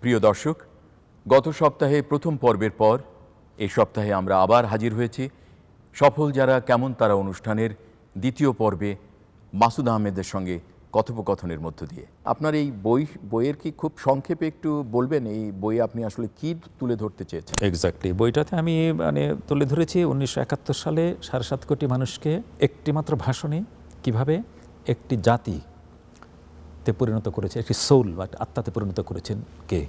প্রিয় দর্শক, গত সপ্তাহে প্রথম পর্বের পর এই সপ্তাহে আমরা আবার হাজির হয়েছি সফল যারা কেমন তারা অনুষ্ঠানের দ্বিতীয় পর্বে মাসুদ আহমেদের সঙ্গে কথোপকথনের মধ্য দিয়ে। আপনার এই বইয়ের কি খুব সংক্ষেপে একটু বলবেন, এই বইয়ে আপনি আসলে কি তুলে ধরতে চেয়েছেন? এক্স্যাক্টলি, বইটাতে আমি তুলে ধরেছি 1971 সালে 7.5 কোটি মানুষকে একটিমাত্র ভাষণে কিভাবে একটি জাতিতে পরিণত করেছে, একটি সোল বা আত্মাতে পরিণত করেছেন কে।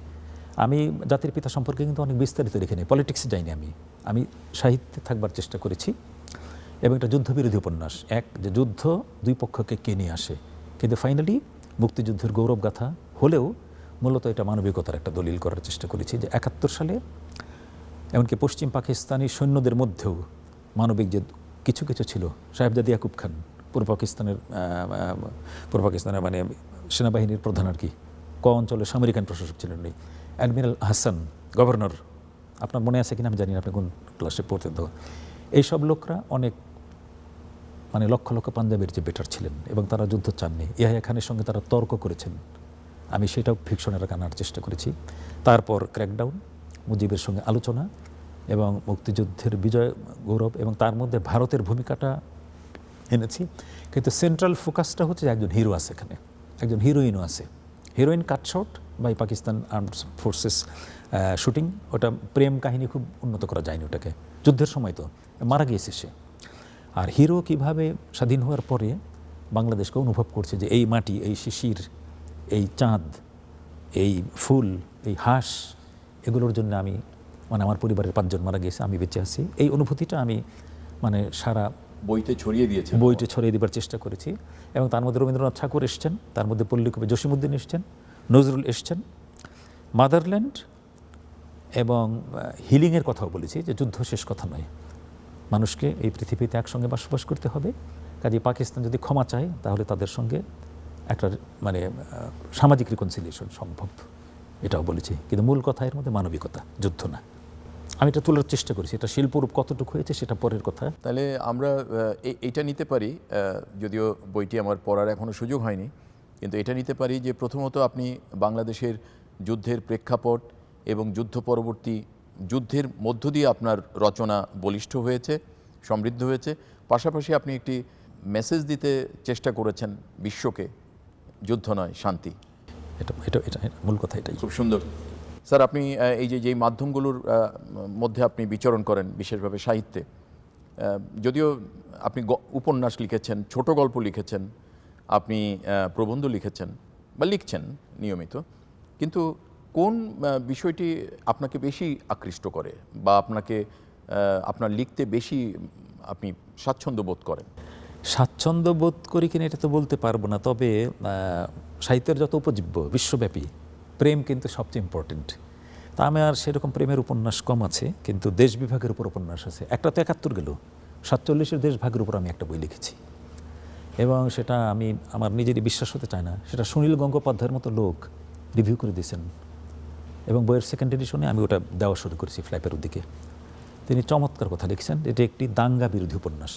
আমি জাতির পিতা সম্পর্কে কিন্তু অনেক বিস্তারিত লিখে নিই, পলিটিক্সে যাইনি। আমি সাহিত্যে থাকবার চেষ্টা করেছি এবং একটা যুদ্ধবিরোধী উপন্যাস, যে যুদ্ধ দুই পক্ষকে কে নিয়ে আসে, কিন্তু ফাইনালি মুক্তিযুদ্ধের গৌরবগাথা হলেও মূলত এটা মানবিকতার একটা দলিল করার চেষ্টা করেছি যে 71 সালে এমনকি পশ্চিম পাকিস্তানি সৈন্যদের মধ্যেও মানবিক যে কিছু কিছু ছিল। সাহেবজাদে ইয়াকুব খান পূর্ব পাকিস্তানের মানে সেনাবাহিনীর প্রধান আর কি, অঞ্চলের সামরিক আইন প্রশাসক ছিলেন উনি। অ্যাডমিরাল হাসান গভর্নর, আপনার মনে আছে কিনা আমি জানি না, আপনি কোন ক্লাসে পড়তেন তখন। এইসব লোকরা অনেক মানে লক্ষ লক্ষ পাঞ্জাবের যে বেটার ছিলেন এবং তারা যুদ্ধ চাননি। ইয়াহিয়া খানের সঙ্গে তারা তর্ক করেছেন, আমি সেটাও ফিকশনের আনার চেষ্টা করেছি। তারপর ক্র্যাকডাউন, মুজিবের সঙ্গে আলোচনা এবং মুক্তিযুদ্ধের বিজয় গৌরব, এবং তার মধ্যে ভারতের ভূমিকাটা এনেছি। কিন্তু সেন্ট্রাল ফোকাসটা হচ্ছে একজন হিরো আছে এখানে, একজন হিরোইনও আছে। Heroine got shot by Pakistan armed forces shooting, ওটা প্রেম কাহিনী খুব উন্নত করা যায়নি ওটাকে, যুদ্ধের সময় তো মারা গিয়েছে সে। আর হিরো কিভাবে স্বাধীন হওয়ার পরে বাংলাদেশকে অনুভব করছে যে এই মাটি, এই শিশির, এই চাঁদ, এই ফুল, এই হাঁস, এগুলোর জন্য আমি মানে আমার পরিবারের 5 জন মারা গিয়েছে, আমি বেঁচে আছি, এই অনুভূতিটা আমি মানে সারা বইতে ছড়িয়ে দিবার চেষ্টা করেছি। এবং তার মধ্যে রবীন্দ্রনাথ ঠাকুর এসছেন, তার মধ্যে পল্লীকবি জসীমউদ্দিন এসছেন, নজরুল এসছেন, মাদারল্যান্ড এবং হিলিংয়ের কথাও বলেছি যে যুদ্ধ শেষ কথা নয়, মানুষকে এই পৃথিবীতে একসঙ্গে বসবাস করতে হবে। কাজে পাকিস্তান যদি ক্ষমা চায় তাহলে তাদের সঙ্গে একটা মানে সামাজিক রিকনসিলিয়েশন সম্ভব, এটাও বলেছি। কিন্তু মূল কথা এর মধ্যে মানবিকতা, যুদ্ধ না। আমি এটা তোলার চেষ্টা করেছি, এটা শিল্পরূপ কতটুকু হয়েছে সেটা পরের কথা। তাহলে আমরা এটা নিতে পারি, যদিও বইটি আমার পড়ার এখনও সুযোগ হয়নি, কিন্তু এটা নিতে পারি যে প্রথমত আপনি বাংলাদেশের যুদ্ধের প্রেক্ষাপট এবং যুদ্ধ পরবর্তী যুদ্ধের মধ্য দিয়ে আপনার রচনা বলিষ্ঠ হয়েছে, সমৃদ্ধ হয়েছে। পাশাপাশি আপনি একটি মেসেজ দিতে চেষ্টা করেছেন বিশ্বকে, যুদ্ধ নয় শান্তি। এটা মূল কথা, এটাই খুব সুন্দর। স্যার, আপনি এই যেই মাধ্যমগুলোর মধ্যে আপনি বিচরণ করেন, বিশেষভাবে সাহিত্যে, যদিও আপনি উপন্যাস লিখেছেন, ছোট গল্প লিখেছেন, আপনি প্রবন্ধ লিখেছেন বা লিখছেন নিয়মিত, কিন্তু কোন বিষয়টি আপনাকে বেশি আকৃষ্ট করে বা আপনার লিখতে বেশি আপনি স্বাচ্ছন্দ্য বোধ করেন? স্বাচ্ছন্দ্য বোধ করি কিনা এটা তো বলতে পারবো না, তবে সাহিত্যের যত উপজীব্য বিশ্বব্যাপী প্রেম কিন্তু সবচেয়ে ইম্পর্টেন্ট। তা আমি আর সেরকম প্রেমের উপন্যাস কম আছে, কিন্তু দেশ বিভাগের উপর উপন্যাস আছে। একটা তো 71 গেল, 47-এর দেশ ভাগের উপর আমি একটা বই লিখেছি, এবং সেটা আমি আমার নিজেরই বিশ্বাস হতে চায় না, সেটা সুনীল গঙ্গোপাধ্যায়ের মতো লোক রিভিউ করে দিয়েছেন, এবং বইয়ের সেকেন্ড এডিশনে আমি ওটা দেওয়া শুরু করেছি ফ্ল্যাপের দিকে। তিনি চমৎকার কথা লিখছেন, এটি একটি দাঙ্গা বিরোধী উপন্যাস।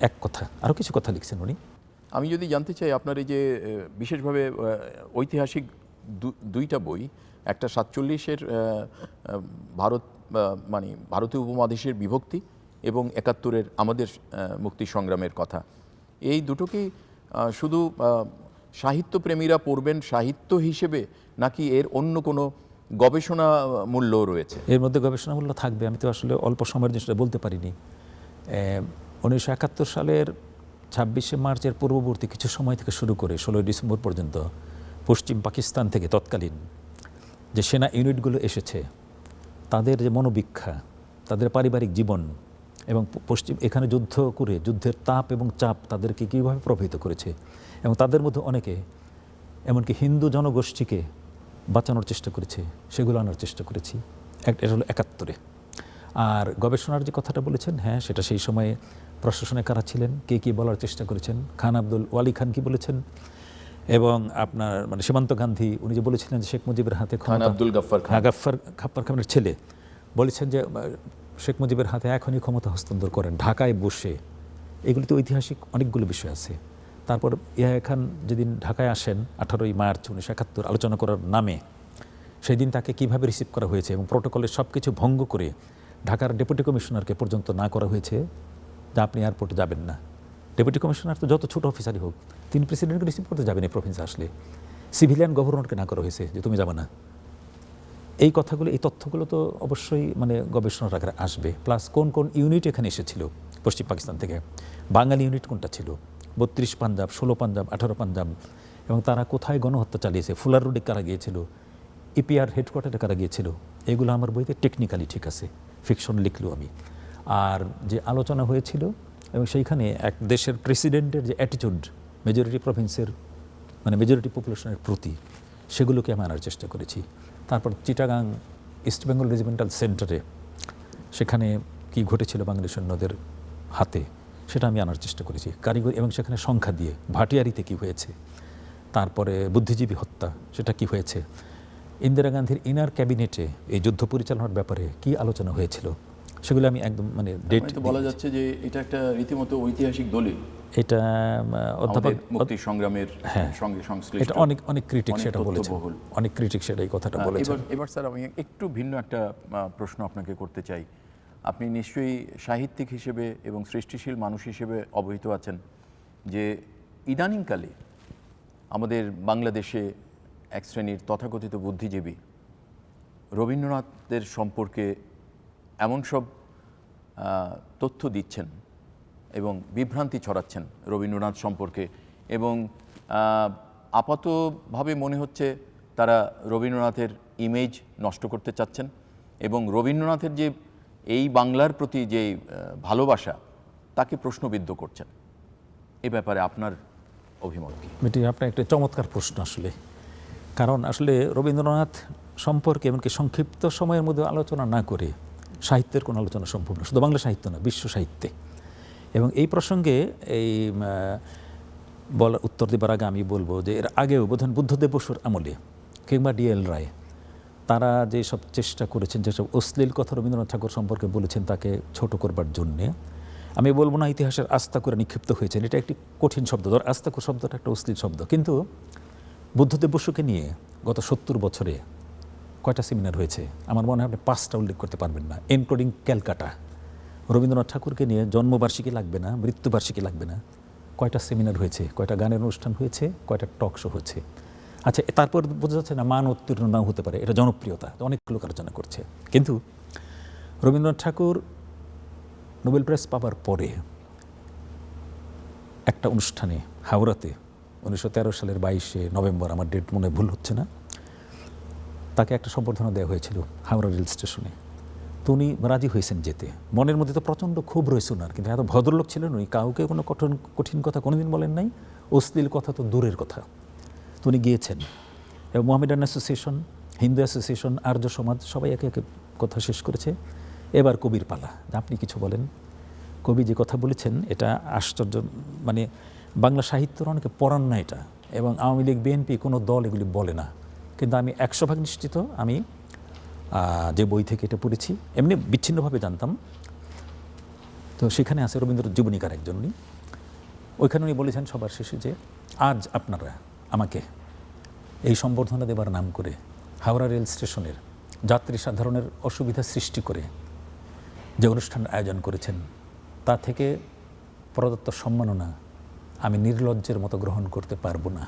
এক কথা, আরও কিছু কথা লিখছেন উনি। আমি যদি জানতে চাই আপনার এই যে বিশেষভাবে ঐতিহাসিক দুইটা বই, একটা 47-এর ভারত মানে ভারতীয় উপমহাদেশের বিভক্তি এবং 71-এর আমাদের মুক্তি সংগ্রামের কথা, এই দুটোকেই শুধু সাহিত্যপ্রেমীরা পড়বেন সাহিত্য হিসেবে, নাকি এর অন্য কোনো গবেষণা মূল্য রয়েছে? এর মধ্যে গবেষণা মূল্য থাকবে, আমি তো আসলে অল্প সময়ের জিনিসটা বলতে পারিনি। 1971 সালের 26শে মার্চের পূর্ববর্তী কিছু সময় থেকে শুরু করে 16ই ডিসেম্বর পর্যন্ত পশ্চিম পাকিস্তান থেকে তৎকালীন যে সেনা ইউনিটগুলো এসেছে, তাদের যে মনোবীক্ষা, তাদের পারিবারিক জীবন, এবং এখানে যুদ্ধ করে যুদ্ধের তাপ এবং চাপ তাদেরকে কীভাবে প্রভাবিত করেছে, এবং তাদের মধ্যে অনেকে এমনকি হিন্দু জনগোষ্ঠীকে বাঁচানোর চেষ্টা করেছে, সেগুলো আনার চেষ্টা করেছি। এটা হলো 71-এ। আর গবেষণার যে কথাটা বলেছেন, হ্যাঁ, সেটা সেই সময়ে প্রশাসনে কারা ছিলেন, কে কী বলার চেষ্টা করেছেন, খান আব্দুল ওয়ালি খান কি বলেছেন, এবং আপনার মানে সীমান্ত গান্ধী উনি যে বলেছিলেন যে শেখ মুজিবের হাতে গাফফার খানের ছেলে বলেছেন যে শেখ মুজিবের হাতে এখনই ক্ষমতা হস্তান্তর করেন, ঢাকায় বসে। এগুলিতে ঐতিহাসিক অনেকগুলো বিষয় আছে। তারপর ইয়াহিয়া খান যেদিন ঢাকায় আসেন 18ই মার্চ 1971 আলোচনা করার নামে, সেই দিন তাকে কিভাবে রিসিভ করা হয়েছে এবং প্রোটোকলের সব কিছু ভঙ্গ করে ঢাকার ডেপুটি কমিশনারকে পর্যন্ত না করা হয়েছে যে আপনি এয়ারপোর্টে যাবেন না। ডেপুটি কমিশনার তো যত ছোট অফিসারই হোক, তিনি প্রেসিডেন্টকে রিসিভ করতে যাবেন এই প্রভিন্সে আসলে। সিভিলিয়ান গভর্নরকে না করা হয়েছে যে তুমি যাবে না। এই কথাগুলো, এই তথ্যগুলো তো অবশ্যই মানে গবেষণার আকারে আসবে। প্লাস কোন কোন ইউনিট এখানে এসেছিল পশ্চিম পাকিস্তান থেকে, বাঙালি ইউনিট কোনটা ছিল, 32 পাঞ্জাব, 16 পাঞ্জাব, 18 পাঞ্জাব, এবং তারা কোথায় গণহত্যা চালিয়েছে, ফুলার রোডে কারা গিয়েছিল, ইপিআর হেডকোয়ার্টারে কারা গিয়েছিল, এগুলো আমার বইতে টেকনিক্যালি ঠিক আছে, ফিকশন লিখলেও আমি। আর যে আলোচনা হয়েছিল এবং সেইখানে এক দেশের প্রেসিডেন্টের যে অ্যাটিটিউড মেজরিটি প্রভিন্সের মানে মেজরিটি পপুলেশনের প্রতি, সেগুলোকে আমি আনার চেষ্টা করেছি। তারপর চিটাগাং ইস্ট বেঙ্গল রেজিমেন্টাল সেন্টারে সেখানে কি ঘটেছিল বাঙালি সৈন্যদের হাতে, সেটা আমি আনার চেষ্টা করেছি কারিগরি, এবং সেখানে সংখ্যা দিয়ে ভাটিয়ারিতে কি হয়েছে, তারপরে বুদ্ধিজীবী হত্যা সেটা কি হয়েছে, ইন্দিরা গান্ধীর ইনার ক্যাবিনেটে এই যুদ্ধ পরিচালনার ব্যাপারে কি আলোচনা হয়েছিল, সেগুলো আমি একদম মানে ডেট বলা যাচ্ছে যে এটা একটা রীতিমতো ঐতিহাসিক দলিল। এটা অধ্যাপক মুক্তি সংগ্রামের সঙ্গে সংশ্লিষ্ট এটা অনেক ক্রিটিক সেটা বলেছে, অনেক ক্রিটিক সেটা এই কথাটা বলেছে। এবার স্যার আমি একটু ভিন্ন একটা প্রশ্ন আপনাকে করতে চাই। আপনি নিশ্চয়ই সাহিত্যিক হিসেবে এবং সৃষ্টিশীল মানুষ হিসেবে অবহিত আছেন যে ইদানিংকালে আমাদের বাংলাদেশে এক শ্রেণীর তথাকথিত বুদ্ধিজীবী রবীন্দ্রনাথের সম্পর্কে এমন সব তথ্য দিচ্ছেন এবং বিভ্রান্তি ছড়াচ্ছেন রবীন্দ্রনাথ সম্পর্কে, এবং আপাতভাবে মনে হচ্ছে তারা রবীন্দ্রনাথের ইমেজ নষ্ট করতে চাচ্ছেন এবং রবীন্দ্রনাথের যে এই বাংলার প্রতি যে ভালোবাসা তাকে প্রশ্নবিদ্ধ করছেন। এ ব্যাপারে আপনার অভিমত কি? এটি আপনার একটা চমৎকার প্রশ্ন আসলে, কারণ আসলে রবীন্দ্রনাথ সম্পর্কে এমনকি সংক্ষিপ্ত সময়ের মধ্যে আলোচনা না করে সাহিত্যের কোনো আলোচনা সম্ভব না, শুধু বাংলা সাহিত্য না, বিশ্ব সাহিত্যে। এবং এই প্রসঙ্গে এই বলার উত্তর দেবার আগে আমি বলবো যে এর আগেও বোধহয় বুদ্ধদেব বসুর আমলে কিংবা ডিএল রায় তারা যে সব চেষ্টা করেছেন, যেসব অশ্লীল কথা রবীন্দ্রনাথ ঠাকুর সম্পর্কে বলেছেন তাকে ছোট করবার জন্যে, আমি বলবো না ইতিহাসের আস্থা করে নিক্ষিপ্ত হয়েছেন, এটা একটি কঠিন শব্দ, ধর আস্থা শব্দটা একটা অশ্লীল শব্দ, কিন্তু বুদ্ধদেব বসুকে নিয়ে গত 70 বছরে কয়টা সেমিনার হয়েছে আমার মনে হয় আপনি 5টা উল্লেখ করতে পারবেন না, ইনক্লুডিং ক্যালকাটা। রবীন্দ্রনাথ ঠাকুরকে নিয়ে জন্মবার্ষিকী লাগবে না, মৃত্যুবার্ষিকী লাগবে না, কয়টা সেমিনার হয়েছে, কয়টা গানের অনুষ্ঠান হয়েছে, কয়টা টক শো হয়েছে। আচ্ছা, তারপর বোঝা যাচ্ছে না মান উত্তীর্ণ নাও হতে পারে, এটা জনপ্রিয়তা, অনেক লোক আলোচনা করছে। কিন্তু রবীন্দ্রনাথ ঠাকুর নোবেল প্রাইজ পাবার পরে একটা অনুষ্ঠানে হাওড়াতে 1913 সালের 22শে নভেম্বর, আমার ডেট মনে ভুল হচ্ছে না, তাকে একটা সম্বর্ধনা দেওয়া হয়েছিল হাওড়া রেল স্টেশনে। তো উনি রাজি হয়েছেন যেতে, মনের মধ্যে তো প্রচণ্ড ক্ষোভ রয়েছে ওনার, কিন্তু এত ভদ্রলোক ছিলেন উনি, কাউকে কোনো কঠিন কথা কোনোদিন বলেন নাই, অশ্লীল কথা তো দূরের কথা। তো উনি গিয়েছেন এবং মোহামেডান অ্যাসোসিয়েশন, হিন্দু অ্যাসোসিয়েশন, আর্য সমাজ সবাই একে একে কথা শেষ করেছে। এবার কবির পালা, আপনি কিছু বলেন। কবি যে কথা বলেছেন এটা আশ্চর্য, মানে বাংলা সাহিত্যের অনেকে পড়ান না এটা, এবং আওয়ামী লীগ বিএনপি কোনো দল এগুলি বলে না, কিন্তু আমি 100% নিশ্চিত আমি যে বই থেকে এটা পড়েছি, এমনি বিচ্ছিন্নভাবে জানতাম। তো সেখানে আছে রবীন্দ্র জীবনীকার একজন উনি, ওইখানে উনি বলেছেন সবার শেষে যে আজ আপনারা আমাকে এই সম্বর্ধনা দেবার নাম করে হাওড়া রেল স্টেশনের যাত্রী সাধারণের অসুবিধা সৃষ্টি করে যে অনুষ্ঠান আয়োজন করেছেন তা থেকে প্রদত্ত সম্মাননা আমি নির্লজ্জের মতো গ্রহণ করতে পারবো না।